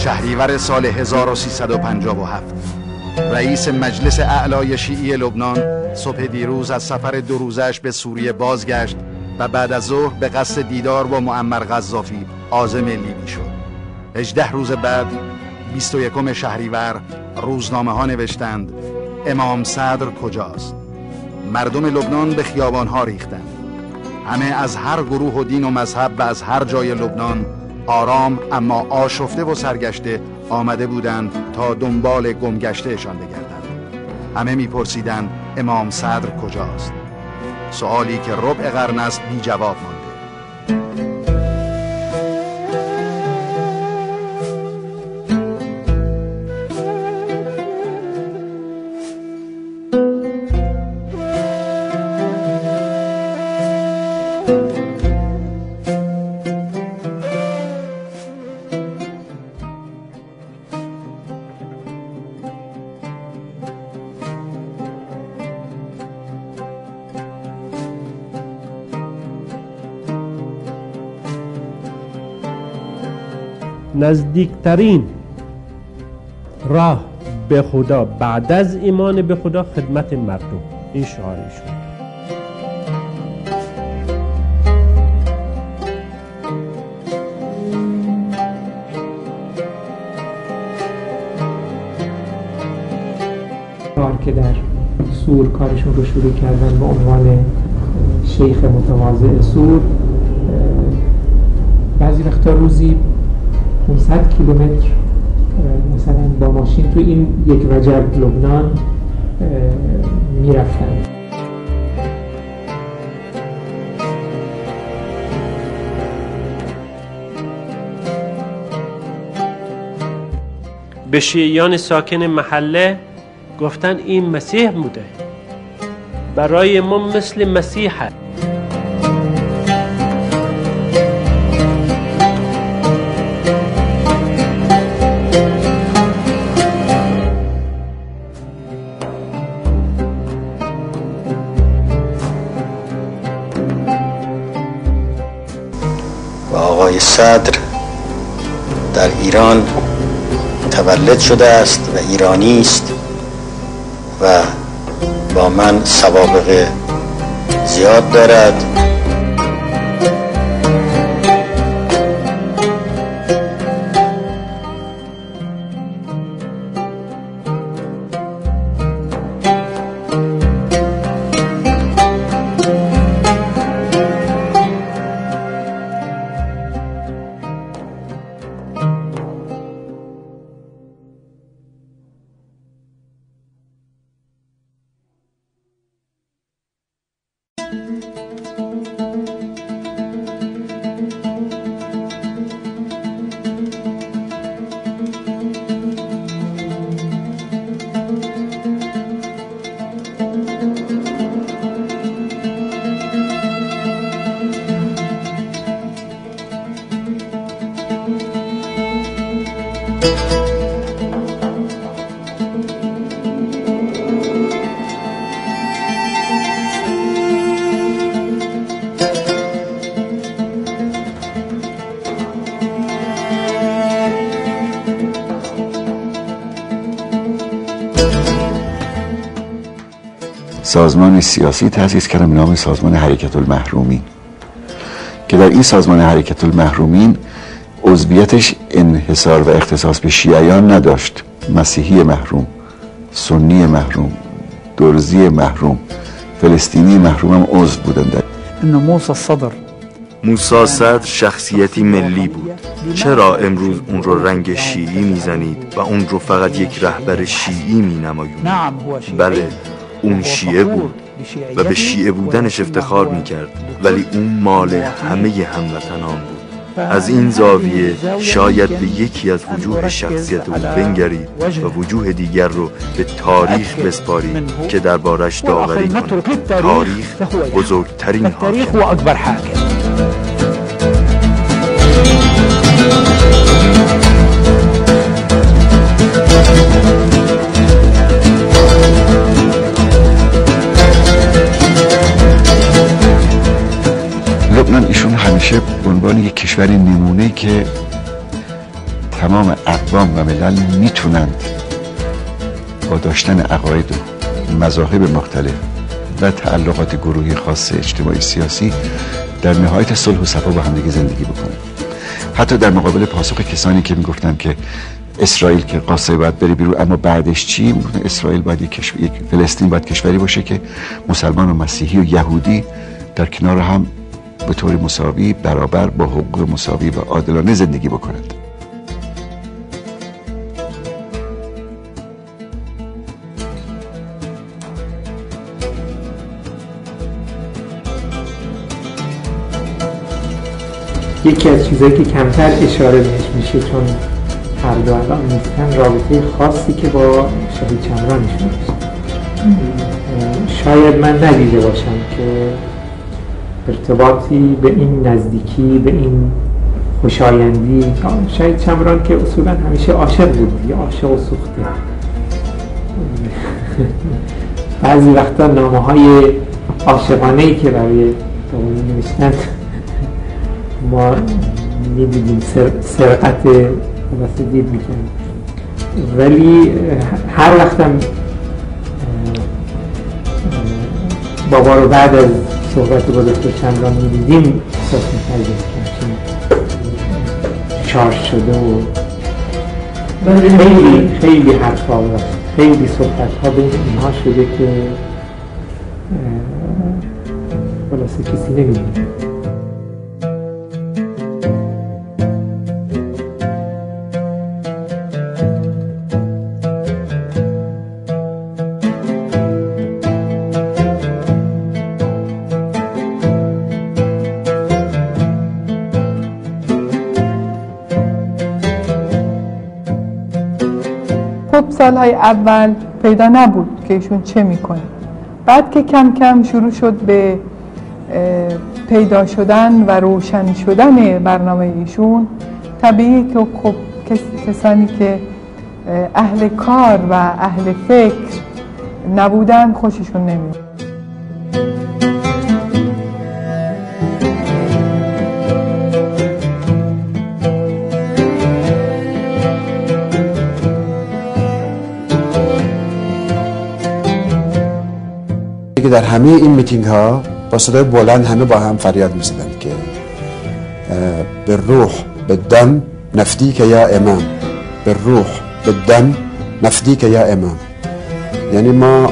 شهریور سال 1357 رئیس مجلس اعلای شیعی لبنان صبح دیروز از سفر 2 روزش به سوریه بازگشت و بعد از ظهر به قصد دیدار با معمر قذافی عازم لیبی شد. 18 روز بعد 21 شهریور روزنامه ها نوشتند امام صدر کجاست؟ مردم لبنان به خیابان ها ریختند. همه از هر گروه و دین و مذهب و از هر جای لبنان آرام اما آشفته و سرگشته آمده بودند تا دنبال گمگشتهشان بگردند. همه میپرسیدند امام صدر کجاست؟ سوالی که ربع قرن است بی جواب مانده. نزدیکترین راه به خدا بعد از ایمان به خدا خدمت مردم، این شعارشون. که در سور کارشون رو شروع کردن به عنوان شیخ متواضع سور، بعضی وقتا روزی 500 کیلومتر مثلا با ماشین تو این یک وجب لبنان میرفتن. به شیعیان ساکن محله گفتن این مسیح بوده، برای ما مثل مسیحه. آقای صدر در ایران متولد شده است و ایرانی است و با من سوابق زیاد دارد. سازمان سیاسی تأسیس کردم به نام سازمان حرکت المحرومین که در این سازمان حرکت المحرومین عضویتش انحصار و اختصاص به شیعیان نداشت. مسیحی محروم، سنی محروم، درزی محروم، فلسطینی محروم هم عضو بودند. موسی صدر شخصیتی ملی بود. چرا امروز اون رو رنگ شیعی میزنید و اون رو فقط یک رهبر شیعی مینمایونید؟ بله، اون شیعه بود و به شیعه بودنش افتخار میکرد، ولی اون مال همه هموطنان بود. از این زاویه شاید به یکی از وجوه شخصیت او بنگرید و وجوه دیگر رو به تاریخ بسپارید که دربارش داوری کنید. تاریخ بزرگترین حاکم. لبنان ایشون همیشه به عنوان یک کشور نمونه که تمام اقوام و ملل میتونند با داشتن عقاید و مذاهب مختلف و تعلقات گروهی خاص اجتماعی سیاسی در نهایت صلح و صفا با همدیگه زندگی بکنند. حتی در مقابل پاسخ کسانی که میگفتن که اسرائیل که قاصه باید بره بیرون، اما بعدش چی؟ اسرائیل باید یک فلسطین باید کشوری باشه که مسلمان و مسیحی و یهودی در کنار هم به طور مساوی، برابر، با حقوق مساوی و عادلانه زندگی بکنند. یکی از چیزایی که کمتر اشاره بهش میشه چون هر دو الان نیستن، رابطه خاصی که با شهید چمرانشون داشت. شاید من ندیده باشم که ارتباطی به این نزدیکی، به این خوشایندی. شهید چمران که اصولا همیشه عاشق بود، یه عاشق و سوخته. بعضی وقتا نامه‌های عاشقانه‌ای که برای دومی نوشتن ما می‌دیدیم سرقت واسه دید میکنیم، ولی هر وقتم بابا رو بعد از صحبت با دکتر چمران می‌دیدیم احساس می‌کردیم که شارژ شده و خیلی حرفا و خیلی صحبت‌ها بین اینها شده که خلاصه کسی نمی‌دونه. سالهای اول پیدا نبود که ایشون چه میکنه. بعد که کم کم شروع شد به پیدا شدن و روشن شدن برنامه ایشون، طبیعی که خب کسانی که اهل کار و اهل فکر نبودن خوششون نمیاد. در همه این میتینگ ها با صدای بلند همه با هم فریاد میزدند که به روح به دم نفدیک یا امام، به روح به دم نفدیک یا امام. یعنی ما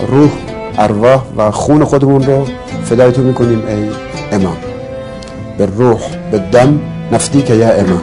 روح، ارواح و خون خودمون رو فدای تو میکنیم ای امام. به روح به دم نفدیک یا امام.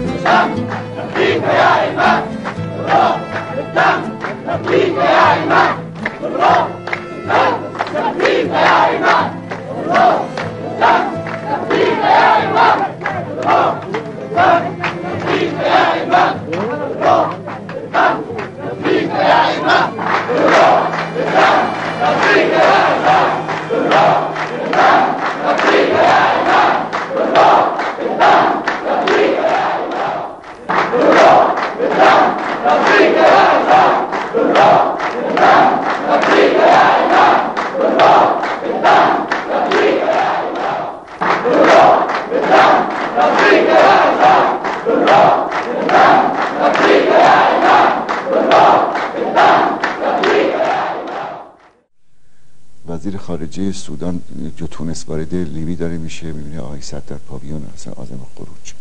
وزیر خارجه سودان جو تونس وارد لیبی داره میشه، میبینه آقای صدر در پاویون اصلا عازم خروج،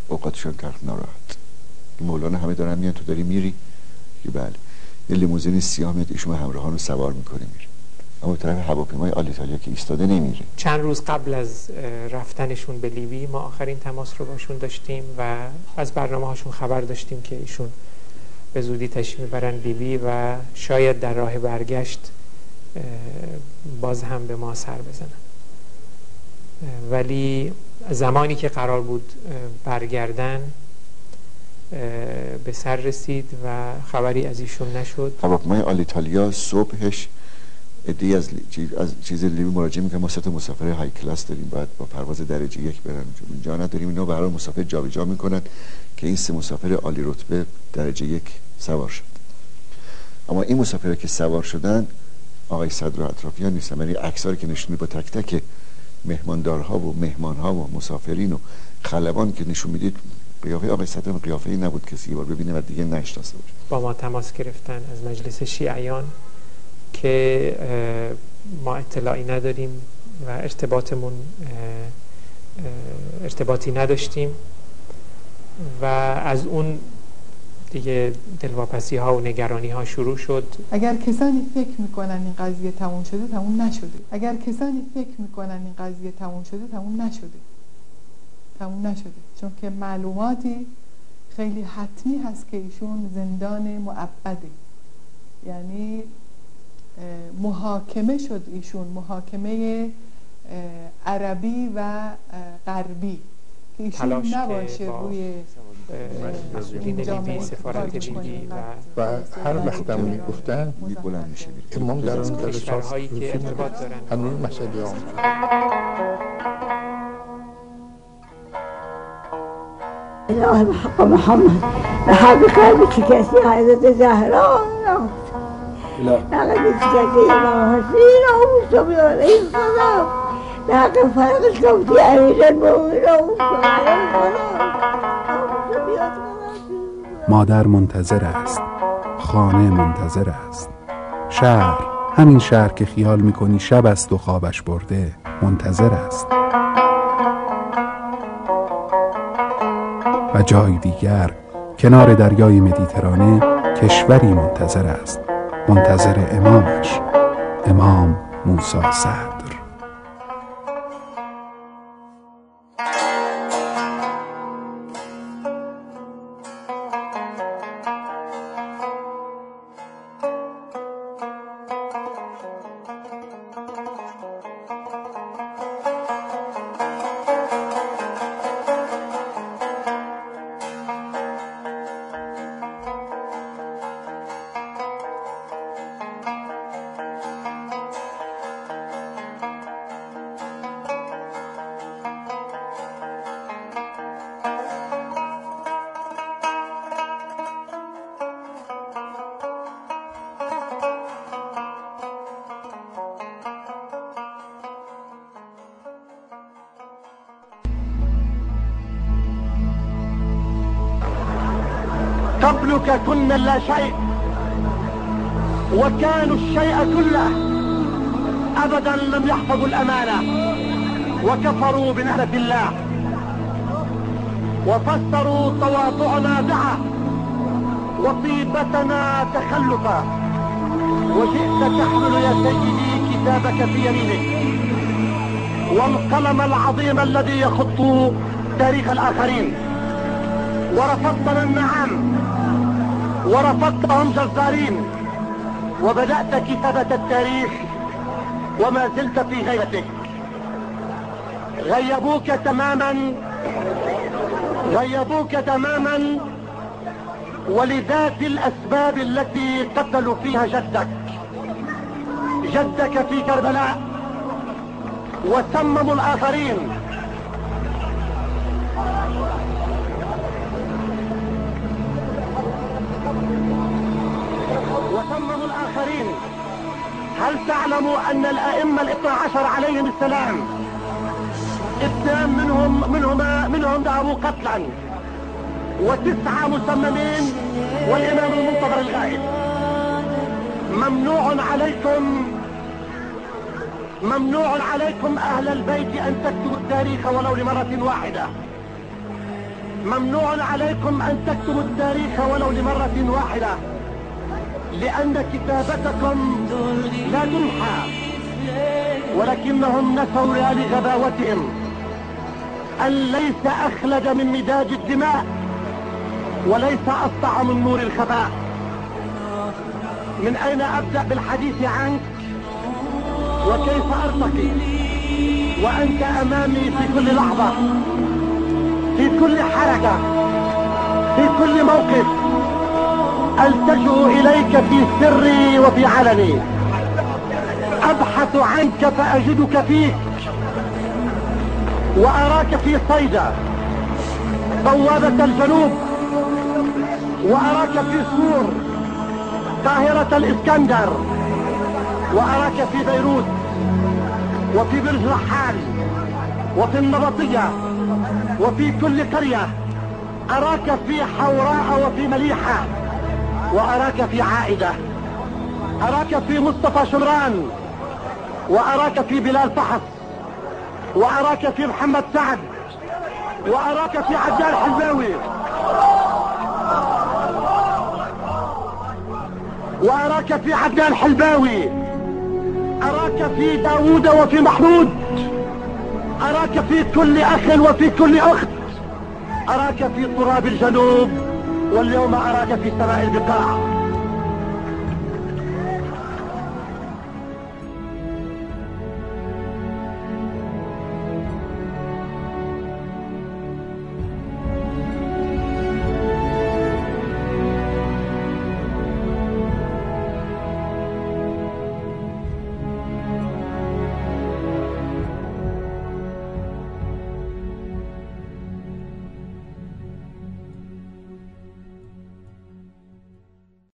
اوقاتشون تلخ ناراحت. مولانا همه دارن میان، تو داری میری؟ که بله. یه لیموزین سیاه میاد، ایشون همراهان رو سوار میکنه میره، اما به طرف هواپیمای آلیتالیا که ایستاده نمیره. چند روز قبل از رفتنشون به لیبی ما آخرین تماس رو باشون داشتیم و از برنامه هاشون خبر داشتیم که ایشون به زودی تشریف میبرن لیبی و شاید در راه برگشت باز هم به ما سر بزنن. ولی زمانی که قرار بود برگردن به سر رسید و خبری از ایشون نشد. هواپیمای آلیتالیا صبحش عده‌ای از چیز لیبی مراجعه میکنن، ما 3 مسافر های کلاس داریم، باید با پرواز درجه 1 برن، جا نداریم. اینا به هر حال مسافر جابجا میکنن که این 3 مسافر عالی رتبه درجه 1 سوار شد. اما این مسافرها که سوار شدن آقای صدر و اطرافیان نیستن، یعنی عکسایی که نشون با تک تک مهماندارها و مهمانها و مسافرین و خلبان که نشون میدید قیافه آقای صدر قیافه‌ای نبود کسی بار ببینه و دیگه نشناسه باشه. با ما تماس گرفتن از مجلس شیعیان که ما اطلاعی نداریم و ارتباطی نداشتیم و از اون دیگه دلواپسی ها و نگرانی ها شروع شد. اگر کسانی فکر میکنن این قضیه تموم شده تموم نشده. اگر کسانی فکر میکنن این قضیه تموم شده تموم نشده. چون که معلوماتی خیلی حتمی هست که ایشون زندان مؤبده، یعنی محاکمه شد ایشون، محاکمه عربی و غربی که ایشون نباشه روی مسئولین لیبی، سفارت لیبی و هر وقت هم میگفتن بلند میشه امام در اون کشورهایی که ارتباط دارن هنوز مسئله هم الله بحق محمد بحق قلبك كثير حضرت زهراء لقد كثير امام حسين ومصطفى عليه السلام بحق فرق الصوت امير المؤمنين مادر منتظر است، خانه منتظر است، شهر، همین شهر که خیال میکنی شب است و خوابش برده منتظر است. و جای دیگر کنار دریای مدیترانه کشوری منتظر است، منتظر امامش، امام موسی صدر. قبلك كنا لا شيء وكانوا الشيء كله، أبدا لم يحفظوا الأمانة وكفروا بنعمة الله وفسروا تواضعنا دعة وطيبتنا تخلفا، وجئت تحمل يا سيدي كتابك في يمينك والقلم العظيم الذي يخط تاريخ الآخرين، ورفضتنا النعم ورفضتهم جزارين، وبدأت كتابة التاريخ وما زلت في غيبتك. غيبوك تماما ولذات الأسباب التي قتلوا فيها جدك في كربلاء وسمموا الآخرين. هل تعلموا أن الأئمة ال12 عليهم السلام 2 منهم ذهبوا قتلا و9 مسممين والإمام المنتظر الغائب. ممنوع عليكم أهل البيت أن تكتبوا التاريخ ولو لمرة واحدة. ممنوع عليكم أن تكتبوا التاريخ ولو لمرة واحدة، لأن كتابتكم لا تمحى، ولكنهم نسوا لغباوتهم أن ليس أخلد من مداج الدماء وليس أسطع من نور الخفاء. من أين أبدأ بالحديث عنك وكيف أرتقي وأنت أمامي في كل لحظة، في كل حركة، في كل موقف ألتجئ إليك في سري وفي علني، أبحث عنك فأجدك فيك، وأراك في صيدا بوابة الجنوب، وأراك في سور قاهرة الإسكندر، وأراك في بيروت وفي برج رحال وفي النبطية وفي كل قرية أراك في حوراء وفي مليحة، وأراك في عائدة، أراك في مصطفى شمران، وأراك في بلال فحص، وأراك في محمد سعد، وأراك في عدنان حلباوي، وأراك في عدنان حلباوي، أراك في داوود وفي محمود، أراك في كل أخ وفي كل أخت، أراك في تراب الجنوب، واليوم أراك في سماء البقاع.